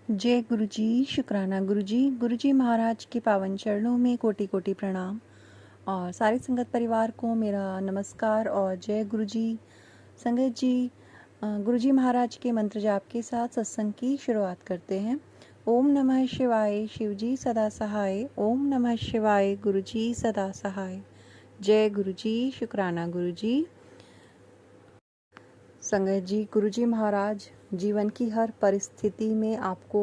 जय गुरु जी, शुक्राना गुरु जी। गुरु जी महाराज के पावन चरणों में कोटि कोटि प्रणाम और सारे संगत परिवार को मेरा नमस्कार और जय गुरु जी। संगत जी, गुरु जी महाराज के मंत्र जाप के साथ सत्संग की शुरुआत करते हैं। ओम नमः शिवाय, शिव जी सदा सहाय। ओम नमः शिवाय, गुरु जी सदा सहाय। जय गुरु जी, शुक्राना गुरु जी। संगत जी, गुरु जी महाराज जीवन की हर परिस्थिति में आपको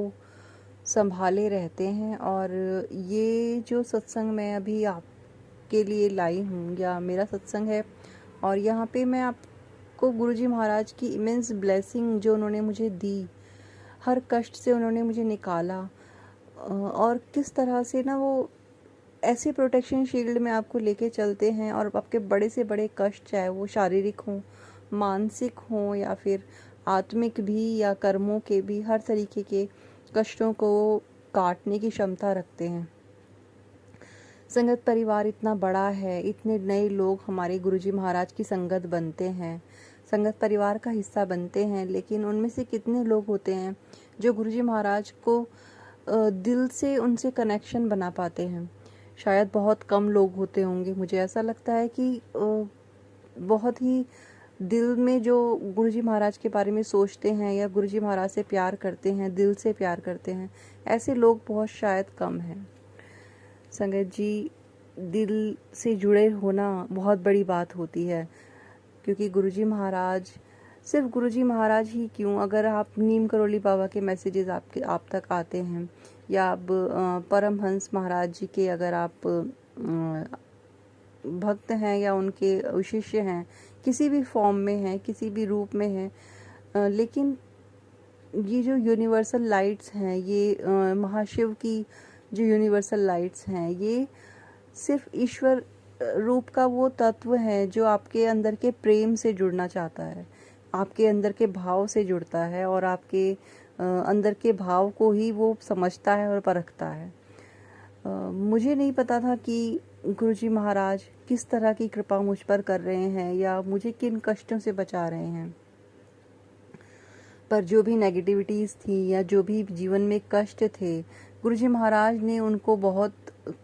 संभाले रहते हैं और ये जो सत्संग मैं अभी आपके लिए लाई हूँ या मेरा सत्संग है और यहाँ पे मैं आपको गुरु जी महाराज की इमेंस ब्लेसिंग जो उन्होंने मुझे दी, हर कष्ट से उन्होंने मुझे निकाला और किस तरह से ना वो ऐसे प्रोटेक्शन शील्ड में आपको लेके चलते हैं और आपके बड़े से बड़े कष्ट, चाहे वो शारीरिक हों, मानसिक हों या फिर आत्मिक भी या कर्मों के भी, हर तरीके के कष्टों को काटने की क्षमता रखते हैं। संगत परिवार इतना बड़ा है, इतने नए लोग हमारे गुरुजी महाराज की संगत बनते हैं, संगत परिवार का हिस्सा बनते हैं, लेकिन उनमें से कितने लोग होते हैं जो गुरुजी महाराज को दिल से उनसे कनेक्शन बना पाते हैं। शायद बहुत कम लोग होते होंगे। मुझे ऐसा लगता है कि बहुत ही दिल में जो गुरुजी महाराज के बारे में सोचते हैं या गुरुजी महाराज से प्यार करते हैं, दिल से प्यार करते हैं, ऐसे लोग बहुत शायद कम हैं। संगत जी, दिल से जुड़े होना बहुत बड़ी बात होती है, क्योंकि गुरुजी महाराज, सिर्फ गुरुजी महाराज ही क्यों, अगर आप नीम करोली बाबा के मैसेजेस आप तक आते हैं या आप परमहंस महाराज जी के अगर आप भक्त हैं या उनके शिष्य हैं, किसी भी फॉर्म में हैं, किसी भी रूप में हैं, लेकिन ये जो यूनिवर्सल लाइट्स हैं, ये महाशिव की जो यूनिवर्सल लाइट्स हैं, ये सिर्फ ईश्वर रूप का वो तत्व है जो आपके अंदर के प्रेम से जुड़ना चाहता है, आपके अंदर के भाव से जुड़ता है और आपके अंदर के भाव को ही वो समझता है और परखता है। मुझे नहीं पता था कि गुरुजी महाराज किस तरह की कृपा मुझ पर कर रहे हैं या मुझे किन कष्टों से बचा रहे हैं, पर जो भी नेगेटिविटीज़ थी या जो भी जीवन में कष्ट थे, गुरुजी महाराज ने उनको बहुत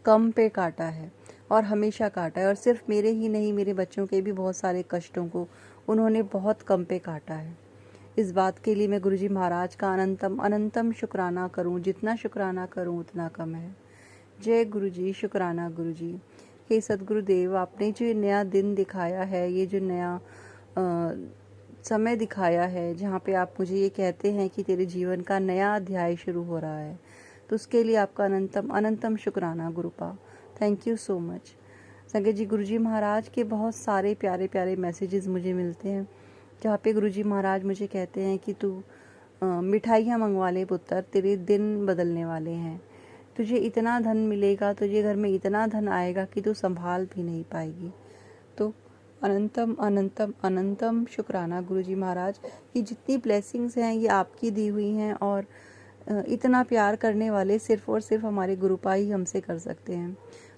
कम पे काटा है और हमेशा काटा है। और सिर्फ मेरे ही नहीं, मेरे बच्चों के भी बहुत सारे कष्टों को उन्होंने बहुत कम पे काटा है। इस बात के लिए मैं गुरुजी महाराज का अनंतम अनंतम शुक्राना करूं, जितना शुक्राना करूं उतना कम है। जय गुरु जी, शुक्राना गुरु जी। हे सदगुरुदेव, आपने जो नया दिन दिखाया है, ये जो नया समय दिखाया है, जहाँ पे आप मुझे ये कहते हैं कि तेरे जीवन का नया अध्याय शुरू हो रहा है, तो उसके लिए आपका अनंतम अनंतम शुक्राना गुरुपा। Thank you so much. संगत जी, गुरुजी महाराज के बहुत सारे प्यारे प्यारे मैसेजेस मुझे मिलते हैं, जहाँ पे गुरुजी महाराज मुझे कहते हैं कि तू मिठाइयाँ मंगवा ले पुत्र, तेरे दिन बदलने वाले हैं, तुझे इतना धन मिलेगा, तुझे घर में इतना धन आएगा कि तू संभाल भी नहीं पाएगी। तो अनंतम अनंतम अनंतम शुक्राना गुरुजी महाराज कि जितनी ब्लेसिंग्स हैं ये आपकी दी हुई हैं और इतना प्यार करने वाले सिर्फ और सिर्फ हमारे गुरुपा ही हमसे कर सकते हैं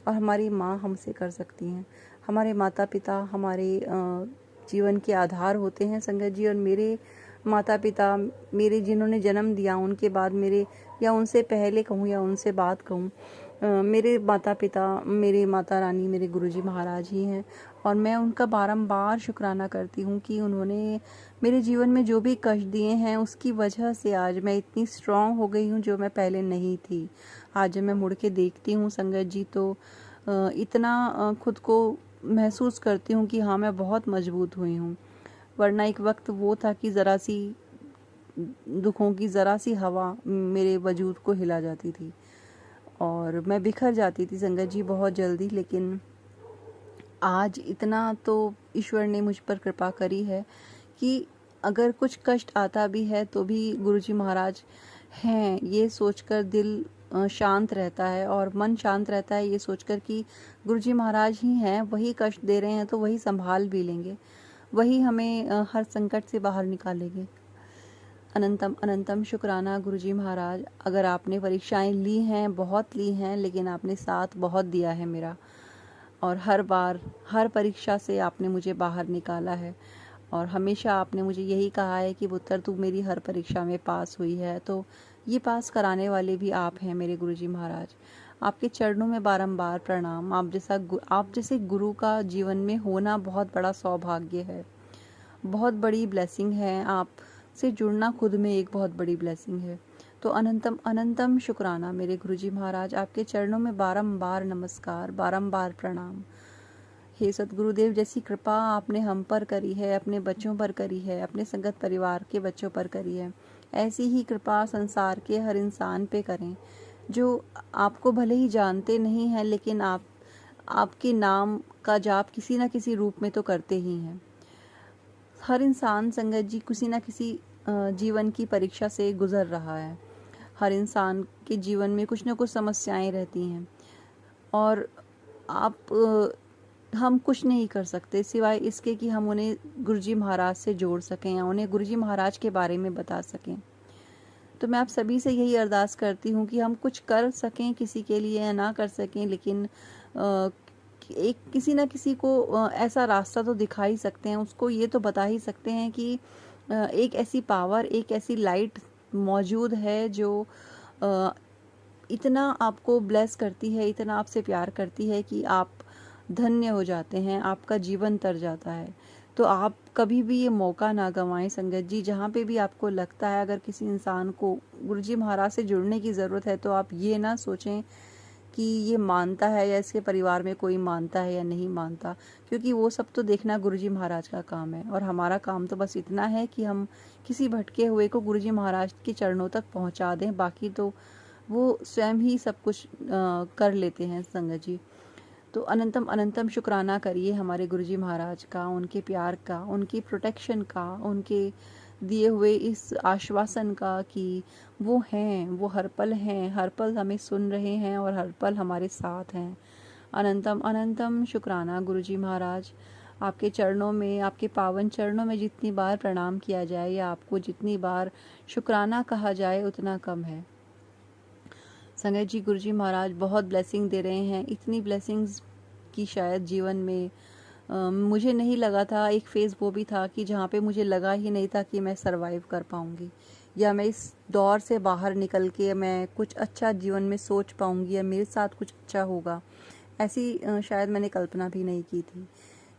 और हमारी माँ हमसे कर सकती हैं। हमारे माता पिता हमारे जीवन के आधार होते हैं संगत जी, और मेरे माता पिता, मेरे जिन्होंने जन्म दिया, उनके बाद मेरे, या उनसे पहले कहूँ या उनसे बाद कहूँ, मेरे माता पिता, मेरे माता रानी, मेरे गुरुजी महाराज ही हैं। और मैं उनका बारंबार शुक्राना करती हूँ कि उन्होंने मेरे जीवन में जो भी कष्ट दिए हैं, उसकी वजह से आज मैं इतनी स्ट्रांग हो गई हूँ जो मैं पहले नहीं थी। आज जब मैं मुड़ के देखती हूँ संगत जी, तो इतना खुद को महसूस करती हूँ कि हाँ, मैं बहुत मजबूत हुई हूँ। वरना एक वक्त वो था कि ज़रा सी दुखों की ज़रा सी हवा मेरे वजूद को हिला जाती थी और मैं बिखर जाती थी संगत जी बहुत जल्दी। लेकिन आज इतना तो ईश्वर ने मुझ पर कृपा करी है कि अगर कुछ कष्ट आता भी है तो भी गुरुजी महाराज हैं, ये सोचकर दिल शांत रहता है और मन शांत रहता है, ये सोचकर कि गुरुजी महाराज ही हैं, वही कष्ट दे रहे हैं तो वही संभाल भी लेंगे, वही हमें हर संकट से बाहर निकालेंगे। अनंतम अनंतम शुक्राना गुरुजी महाराज। अगर आपने परीक्षाएं ली हैं, बहुत ली हैं, लेकिन आपने साथ बहुत दिया है मेरा, और हर बार हर परीक्षा से आपने मुझे बाहर निकाला है और हमेशा आपने मुझे यही कहा है कि पुत्र तू मेरी हर परीक्षा में पास हुई है, तो ये पास कराने वाले भी आप हैं मेरे गुरुजी महाराज। आपके चरणों में बारंबार प्रणाम। आप जैसे गुरु का जीवन में होना बहुत बड़ा सौभाग्य है, बहुत बड़ी ब्लेसिंग है। आप से जुड़ना खुद में एक बहुत बड़ी ब्लेसिंग है। तो अनंतम अनंतम शुक्राना मेरे गुरुजी महाराज। आपके चरणों में बारंबार नमस्कार, बारंबार प्रणाम। हे सतगुरुदेव, जैसी कृपा आपने हम पर करी है, अपने बच्चों पर करी है, अपने संगत परिवार के बच्चों पर करी है, ऐसी ही कृपा संसार के हर इंसान पे करें जो आपको भले ही जानते नहीं हैं, लेकिन आपके नाम का जाप किसी न किसी रूप में तो करते ही हैं। हर इंसान संगत जी किसी न किसी जीवन की परीक्षा से गुजर रहा है। हर इंसान के जीवन में कुछ न कुछ समस्याएं रहती हैं, और हम कुछ नहीं कर सकते सिवाय इसके कि हम उन्हें गुरुजी महाराज से जोड़ सकें या उन्हें गुरुजी महाराज के बारे में बता सकें। तो मैं आप सभी से यही अरदास करती हूँ कि हम कुछ कर सकें किसी के लिए या ना कर सकें, लेकिन एक किसी न किसी को ऐसा रास्ता तो दिखा ही सकते हैं, उसको ये तो बता ही सकते हैं कि एक ऐसी पावर, एक ऐसी लाइट मौजूद है जो इतना आपको ब्लेस करती है, इतना आपसे प्यार करती है कि आप धन्य हो जाते हैं, आपका जीवन तर जाता है। तो आप कभी भी ये मौका ना गंवाएं संगत जी। जहाँ पे भी आपको लगता है अगर किसी इंसान को गुरुजी महाराज से जुड़ने की ज़रूरत है, तो आप ये ना सोचें कि ये मानता है या इसके परिवार में कोई मानता है या नहीं मानता, क्योंकि वो सब तो देखना गुरुजी महाराज का काम है। और हमारा काम तो बस इतना है कि हम किसी भटके हुए को गुरुजी महाराज के चरणों तक पहुँचा दें, बाकी तो वो स्वयं ही सब कुछ कर लेते हैं संगत जी। तो अनंतम अनंतम शुक्राना करिए हमारे गुरुजी महाराज का, उनके प्यार का, उनकी प्रोटेक्शन का, उनके दिए हुए इस आश्वासन का कि वो हैं, वो हर पल हैं, हर पल हमें सुन रहे हैं और हर पल हमारे साथ हैं। अनंतम अनंतम शुक्राना गुरुजी महाराज। आपके चरणों में, आपके पावन चरणों में जितनी बार प्रणाम किया जाए या आपको जितनी बार शुक्राना कहा जाए उतना कम है। संगत जी, गुरुजी महाराज बहुत ब्लेसिंग दे रहे हैं, इतनी ब्लेसिंग्स की शायद जीवन में मुझे नहीं लगा था। एक फेज़ वो भी था कि जहाँ पे मुझे लगा ही नहीं था कि मैं सरवाइव कर पाऊँगी या मैं इस दौर से बाहर निकल के मैं कुछ अच्छा जीवन में सोच पाऊँगी या मेरे साथ कुछ अच्छा होगा। ऐसी शायद मैंने कल्पना भी नहीं की थी,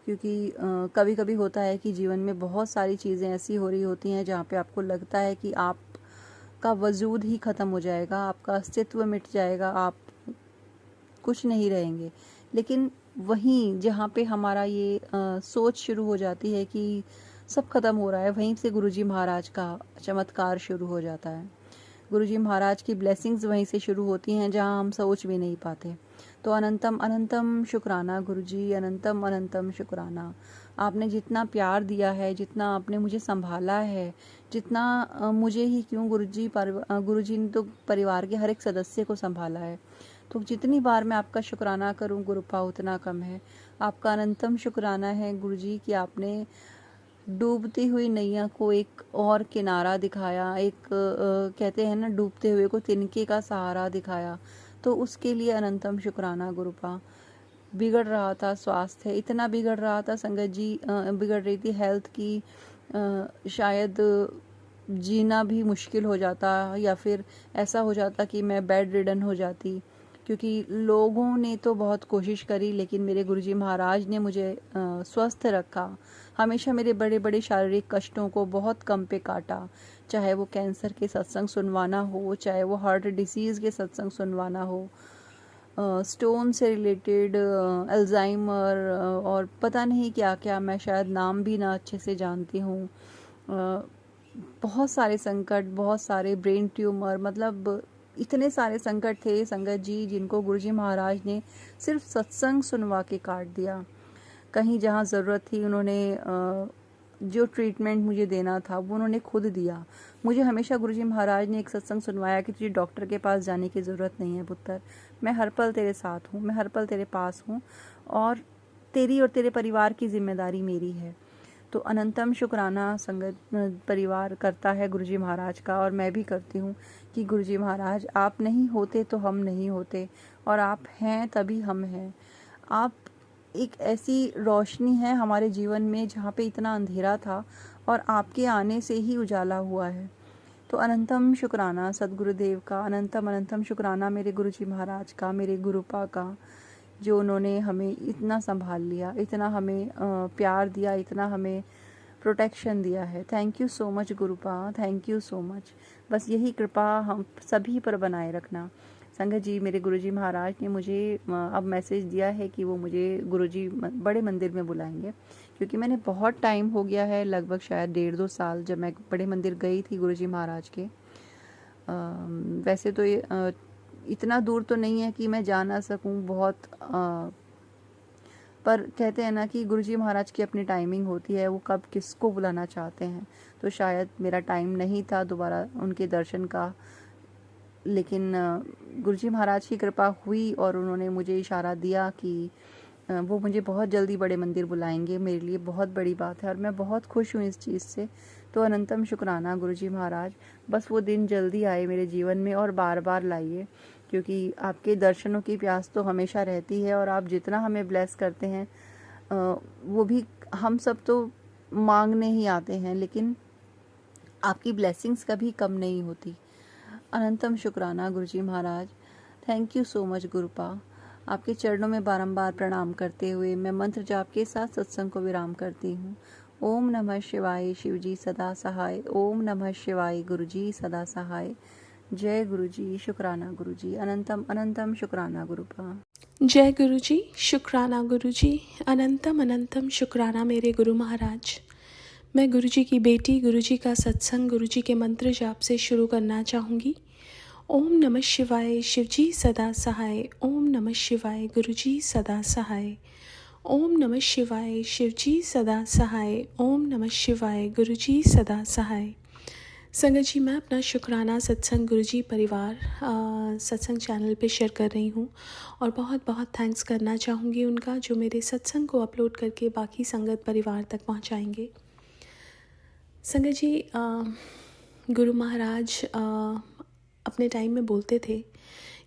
क्योंकि कभी कभी होता है कि जीवन में बहुत सारी चीज़ें ऐसी हो रही होती हैं जहाँ पे आपको लगता है कि आपका वजूद ही ख़त्म हो जाएगा, आपका अस्तित्व मिट जाएगा, आप कुछ नहीं रहेंगे। लेकिन वहीं जहाँ पे हमारा ये सोच शुरू हो जाती है कि सब खत्म हो रहा है, वहीं से गुरुजी महाराज का चमत्कार शुरू हो जाता है। गुरुजी महाराज की ब्लेसिंग्स वहीं से शुरू होती हैं जहाँ हम सोच भी नहीं पाते। तो अनंतम अनंतम शुक्राना गुरुजी, अनंतम अनंतम शुक्राना। आपने जितना प्यार दिया है, जितना आपने मुझे संभाला है, जितना मुझे ही क्यों गुरुजी ने तो परिवार के हर एक सदस्य को संभाला है। तो जितनी बार मैं आपका शुक्राना करूं गुरुपा उतना कम है। आपका अनंतम शुक्राना है गुरुजी कि आपने डूबती हुई नैया को एक और किनारा दिखाया, एक कहते हैं ना, डूबते हुए को तिनके का सहारा दिखाया। तो उसके लिए अनंतम शुक्राना गुरुपा। बिगड़ रहा था स्वास्थ्य, इतना बिगड़ रहा था संगत जी, बिगड़ रही थी हेल्थ की, शायद जीना भी मुश्किल हो जाता या फिर ऐसा हो जाता कि मैं बेड रिडन हो जाती, क्योंकि लोगों ने तो बहुत कोशिश करी लेकिन मेरे गुरुजी महाराज ने मुझे स्वस्थ रखा। हमेशा मेरे बड़े बड़े शारीरिक कष्टों को बहुत कम पे काटा, चाहे वो कैंसर के सत्संग सुनवाना हो, चाहे वो हार्ट डिसीज़ के सत्संग सुनवाना हो, स्टोन से रिलेटेड, अल्जाइमर, और पता नहीं क्या क्या, मैं शायद नाम भी ना अच्छे से जानती हूँ। बहुत सारे संकट, बहुत सारे ब्रेन ट्यूमर, मतलब इतने सारे संकट थे संगत जी जिनको गुरुजी महाराज ने सिर्फ सत्संग सुनवा के काट दिया। कहीं जहाँ ज़रूरत थी उन्होंने जो ट्रीटमेंट मुझे देना था वो उन्होंने खुद दिया। मुझे हमेशा गुरुजी महाराज ने एक सत्संग सुनवाया कि तुझे डॉक्टर के पास जाने की ज़रूरत नहीं है पुत्र, मैं हर पल तेरे साथ हूँ, मैं हर पल तेरे पास हूँ और तेरी और तेरे परिवार की जिम्मेदारी मेरी है। तो अनंतम शुक्राना संगत परिवार करता है गुरुजी महाराज का, और मैं भी करती हूँ कि गुरुजी महाराज आप नहीं होते तो हम नहीं होते, और आप हैं तभी हम हैं। आप एक ऐसी रोशनी है हमारे जीवन में जहाँ पे इतना अंधेरा था और आपके आने से ही उजाला हुआ है। तो अनंतम शुक्राना सद्गुरुदेव का, अनंतम अनंतम शुक्राना मेरे गुरुजी महाराज का, मेरे गुरुपा का, जो उन्होंने हमें इतना संभाल लिया, इतना हमें प्यार दिया, इतना हमें प्रोटेक्शन दिया है। Thank you so much गुरुपा, thank you so much. बस यही कृपा हम सभी पर बनाए रखना। संगत जी, मेरे गुरुजी महाराज ने मुझे अब मैसेज दिया है कि वो मुझे गुरुजी बड़े मंदिर में बुलाएंगे, क्योंकि मैंने बहुत टाइम हो गया है, लगभग शायद 1.5-2 साल जब मैं बड़े मंदिर गई थी गुरुजी महाराज के। वैसे तो ये इतना दूर तो नहीं है कि मैं जा ना सकूं, बहुत पर कहते हैं ना कि गुरुजी महाराज की अपनी टाइमिंग होती है, वो कब किसको बुलाना चाहते हैं। तो शायद मेरा टाइम नहीं था दोबारा उनके दर्शन का, लेकिन गुरुजी महाराज की कृपा हुई और उन्होंने मुझे इशारा दिया कि वो मुझे बहुत जल्दी बड़े मंदिर बुलाएंगे। मेरे लिए बहुत बड़ी बात है और मैं बहुत खुश हूँ इस चीज़ से। तो अनंतम शुक्राना गुरुजी महाराज, बस वो दिन जल्दी आए मेरे जीवन में और बार बार लाइए, क्योंकि आपके दर्शनों की प्यास तो हमेशा रहती है और आप जितना हमें ब्लेस करते हैं वो भी हम सब तो मांगने ही आते हैं, लेकिन आपकी ब्लेसिंग्स कभी कम नहीं होती। अनंतम शुक्राना गुरुजी महाराज, थैंक यू सो मच गुरुपा। आपके चरणों में बारंबार प्रणाम करते हुए मैं मंत्र जाप के साथ सत्संग को विराम करती हूँ। ओम नमः शिवाय, शिवजी सदा सहाय। ओम नमः शिवाय, गुरुजी सदा सहाय। जय गुरुजी, शुक्राना गुरुजी, अनंतम अनंतम शुक्राना गुरुपा। जय गुरुजी, शुक्राना गुरुजी, अनंतम अनंतम शुक्राना मेरे गुरु महाराज। मैं गुरुजी की बेटी, गुरुजी का सत्संग गुरुजी के मंत्र जाप से शुरू करना चाहूँगी। ओम नमः शिवाय, शिवजी सदा सहाय। ओम नमः शिवाय, गुरुजी सदा सहाय। ओम नमः शिवाय, शिवजी सदा सहाय। ओम नमः शिवाय, गुरुजी सदा सहाय। संगत जी, मैं अपना शुक्राना सत्संग गुरुजी परिवार सत्संग चैनल पे शेयर कर रही हूँ और बहुत बहुत थैंक्स करना चाहूँगी उनका, जो मेरे सत्संग को अपलोड करके बाकी संगत परिवार तक पहुँचाएंगे। संगत जी, गुरु महाराज अपने टाइम में बोलते थे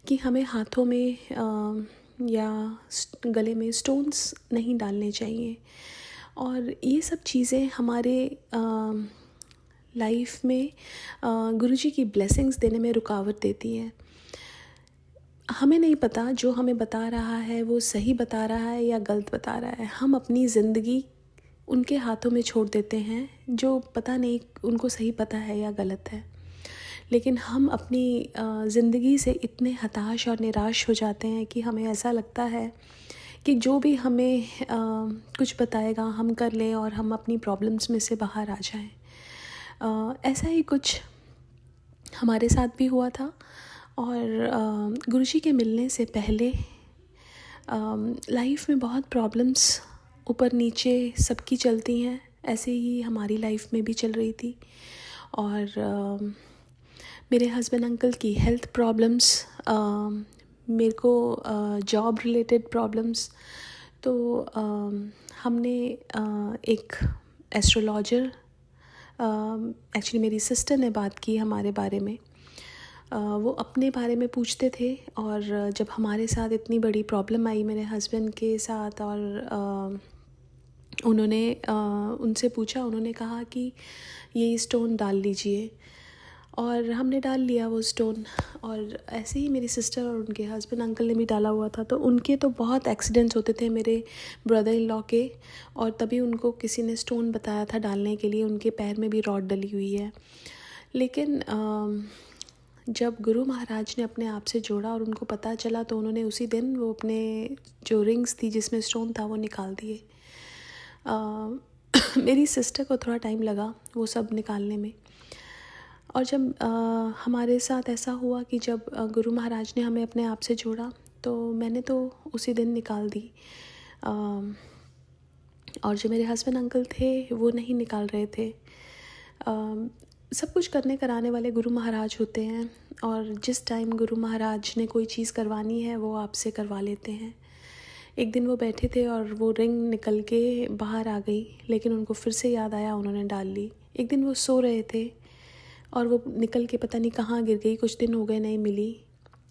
कि हमें हाथों में या गले में स्टोन्स नहीं डालने चाहिए, और ये सब चीज़ें हमारे लाइफ में गुरुजी की ब्लेसिंग्स देने में रुकावट देती है। हमें नहीं पता जो हमें बता रहा है वो सही बता रहा है या गलत बता रहा है। हम अपनी ज़िंदगी उनके हाथों में छोड़ देते हैं, जो पता नहीं उनको सही पता है या गलत है। लेकिन हम अपनी ज़िंदगी से इतने हताश और निराश हो जाते हैं कि हमें ऐसा लगता है कि जो भी हमें कुछ बताएगा हम कर लें और हम अपनी प्रॉब्लम्स में से बाहर आ जाएं। ऐसा ही कुछ हमारे साथ भी हुआ था। और गुरुजी के मिलने से पहले लाइफ में बहुत प्रॉब्लम्स ऊपर नीचे सबकी चलती हैं, ऐसे ही हमारी लाइफ में भी चल रही थी। और मेरे हस्बैंड अंकल की हेल्थ प्रॉब्लम्स, मेरे को जॉब रिलेटेड प्रॉब्लम्स। तो हमने एक एस्ट्रोलॉजर, एक्चुअली मेरी सिस्टर ने बात की हमारे बारे में। वो अपने बारे में पूछते थे, और जब हमारे साथ इतनी बड़ी प्रॉब्लम आई मेरे हस्बैंड के साथ, और उन्होंने उनसे पूछा, उन्होंने कहा कि ये स्टोन डाल लीजिए, और हमने डाल लिया वो स्टोन। और ऐसे ही मेरी सिस्टर और उनके हस्बैंड अंकल ने भी डाला हुआ था। तो उनके तो बहुत एक्सीडेंट्स होते थे मेरे ब्रदर इन लॉ के, और तभी उनको किसी ने स्टोन बताया था डालने के लिए। उनके पैर में भी रॉड डली हुई है। लेकिन जब गुरु महाराज ने अपने आप से जोड़ा और उनको पता चला, तो उन्होंने उसी दिन वो अपने जो रिंग्स थी जिसमें स्टोन था वो निकाल दिए। मेरी सिस्टर को थोड़ा टाइम लगा वो सब निकालने में। और जब हमारे साथ ऐसा हुआ कि जब गुरु महाराज ने हमें अपने आप से जोड़ा, तो मैंने तो उसी दिन निकाल दी। और जो मेरे हस्बैंड अंकल थे वो नहीं निकाल रहे थे। सब कुछ करने कराने वाले गुरु महाराज होते हैं, और जिस टाइम गुरु महाराज ने कोई चीज़ करवानी है वो आपसे करवा लेते हैं। एक दिन वो बैठे थे और वो रिंग निकल के बाहर आ गई, लेकिन उनको फिर से याद आया, उन्होंने डाल ली। एक दिन वो सो रहे थे और वो निकल के पता नहीं कहाँ गिर गई, कुछ दिन हो गए नहीं मिली।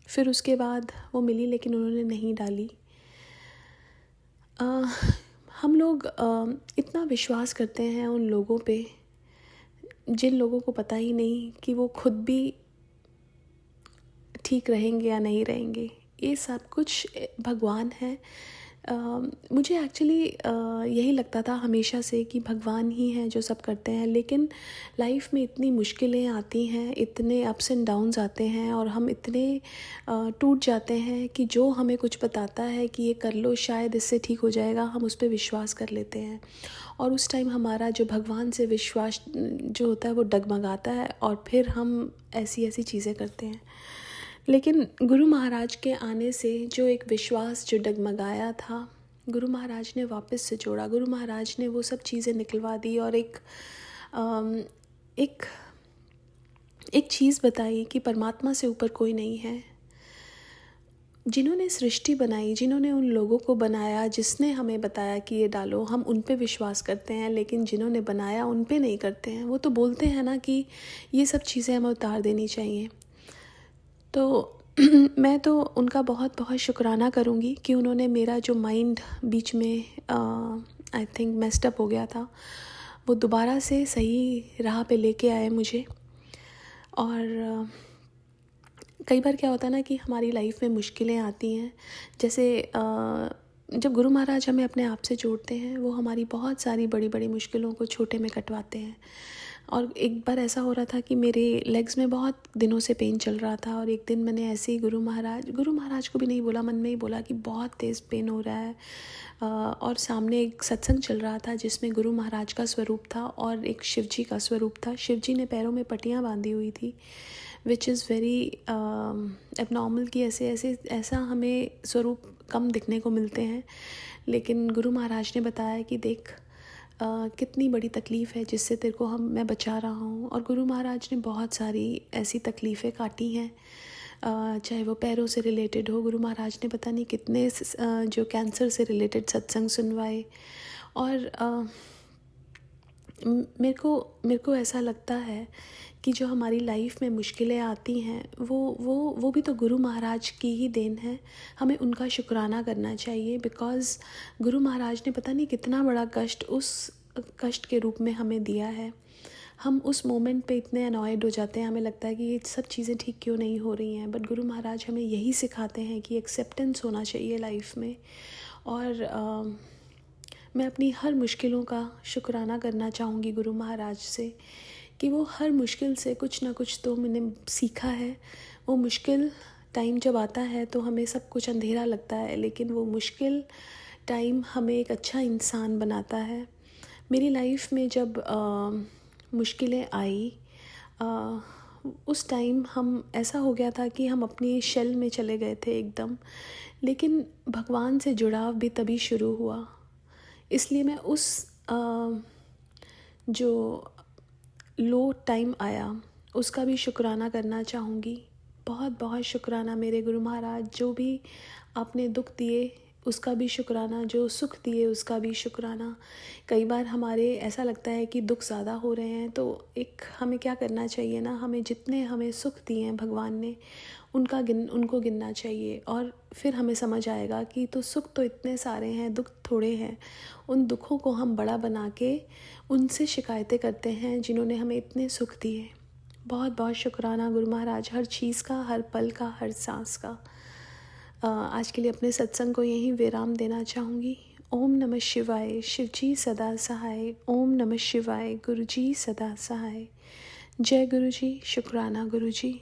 फिर उसके बाद वो मिली, लेकिन उन्होंने नहीं डाली। अ, हम लोग इतना विश्वास करते हैं उन लोगों पे जिन लोगों को पता ही नहीं कि वो खुद भी ठीक रहेंगे या नहीं रहेंगे। ये सब कुछ भगवान है। मुझे एक्चुअली यही लगता था हमेशा से कि भगवान ही हैं जो सब करते हैं, लेकिन लाइफ में इतनी मुश्किलें आती हैं, इतने अप्स एंड डाउन्स आते हैं और हम इतने टूट जाते हैं कि जो हमें कुछ बताता है कि ये कर लो शायद इससे ठीक हो जाएगा, हम उस पर विश्वास कर लेते हैं। और उस टाइम हमारा जो भगवान से विश्वास जो होता है वो डगमगाता है और फिर हम ऐसी ऐसी चीज़ें करते हैं। लेकिन गुरु महाराज के आने से जो एक विश्वास जो डगमगाया था, गुरु महाराज ने वापस से जोड़ा। गुरु महाराज ने वो सब चीज़ें निकलवा दी और एक चीज़ बताई कि परमात्मा से ऊपर कोई नहीं है। जिन्होंने सृष्टि बनाई, जिन्होंने उन लोगों को बनाया, जिसने हमें बताया कि ये डालो, हम उन पे विश्वास करते हैं, लेकिन जिन्होंने बनाया उन पे नहीं करते हैं। वो तो बोलते हैं ना कि ये सब चीज़ें हमें उतार देनी चाहिए। तो मैं तो उनका बहुत बहुत शुक्राना करूँगी कि उन्होंने मेरा जो माइंड बीच में आई थिंक मेस्ड अप हो गया था, वो दोबारा से सही राह पे लेके आए मुझे। और कई बार क्या होता है ना कि हमारी लाइफ में मुश्किलें आती हैं, जैसे जब गुरु महाराज हमें अपने आप से जोड़ते हैं, वो हमारी बहुत सारी बड़ी बड़ी मुश्किलों को छोटे में कटवाते हैं। और एक बार ऐसा हो रहा था कि मेरे लेग्स में बहुत दिनों से पेन चल रहा था और एक दिन मैंने ऐसे ही गुरु महाराज को भी नहीं बोला, मन में ही बोला कि बहुत तेज़ पेन हो रहा है। और सामने एक सत्संग चल रहा था जिसमें गुरु महाराज का स्वरूप था और एक शिव जी का स्वरूप था। शिव जी ने पैरों में पट्टियाँ बांधी हुई थी, विच इज़ वेरी एबनॉर्मल कि ऐसा हमें स्वरूप कम दिखने को मिलते हैं। लेकिन गुरु महाराज ने बताया कि देख कितनी बड़ी तकलीफ़ है जिससे तेरे को मैं बचा रहा हूँ। और गुरु महाराज ने बहुत सारी ऐसी तकलीफ़ें काटी हैं, चाहे वो पैरों से रिलेटेड हो। गुरु महाराज ने पता नहीं कितने जो कैंसर से रिलेटेड सत्संग सुनवाए। और मेरे को ऐसा लगता है कि जो हमारी लाइफ में मुश्किलें आती हैं वो भी तो गुरु महाराज की ही देन है। हमें उनका शुक्राना करना चाहिए, बिकॉज़ गुरु महाराज ने पता नहीं कितना बड़ा कष्ट उस कष्ट के रूप में हमें दिया है। हम उस मोमेंट पे इतने अनॉयड हो जाते हैं, हमें लगता है कि ये सब चीज़ें ठीक क्यों नहीं हो रही हैं, बट गुरु महाराज हमें यही सिखाते हैं कि एक्सेप्टेंस होना चाहिए लाइफ में। और मैं अपनी हर मुश्किलों का शुक्राना करना चाहूँगी गुरु महाराज से कि वो हर मुश्किल से कुछ ना कुछ तो मैंने सीखा है। वो मुश्किल टाइम जब आता है तो हमें सब कुछ अंधेरा लगता है, लेकिन वो मुश्किल टाइम हमें एक अच्छा इंसान बनाता है। मेरी लाइफ में जब मुश्किलें आई, उस टाइम हम ऐसा हो गया था कि हम अपनी शेल में चले गए थे एकदम, लेकिन भगवान से जुड़ाव भी तभी शुरू हुआ। इसलिए मैं उस जो लो टाइम आया उसका भी शुक्राना करना चाहूँगी। बहुत बहुत शुक्राना मेरे गुरु महाराज, जो भी आपने दुख दिए उसका भी शुक्राना, जो सुख दिए उसका भी शुक्राना। कई बार हमारे ऐसा लगता है कि दुख ज़्यादा हो रहे हैं, तो एक हमें क्या करना चाहिए ना, हमें जितने हमें सुख दिए हैं भगवान ने उनको गिनना चाहिए। और फिर हमें समझ आएगा कि तो सुख तो इतने सारे हैं, दुख थोड़े हैं। उन दुखों को हम बड़ा बना के उनसे शिकायतें करते हैं जिन्होंने हमें इतने सुख दिए। बहुत बहुत शुक्राना गुरु महाराज, हर चीज़ का, हर पल का, हर सांस का। आज के लिए अपने सत्संग को यहीं विराम देना चाहूँगी। ओम नमः शिवाय, शिव जी सदा सहाय। ओम नमः शिवाय, गुरु जी सदा सहाय। जय गुरु जी, शुक्राना गुरु जी।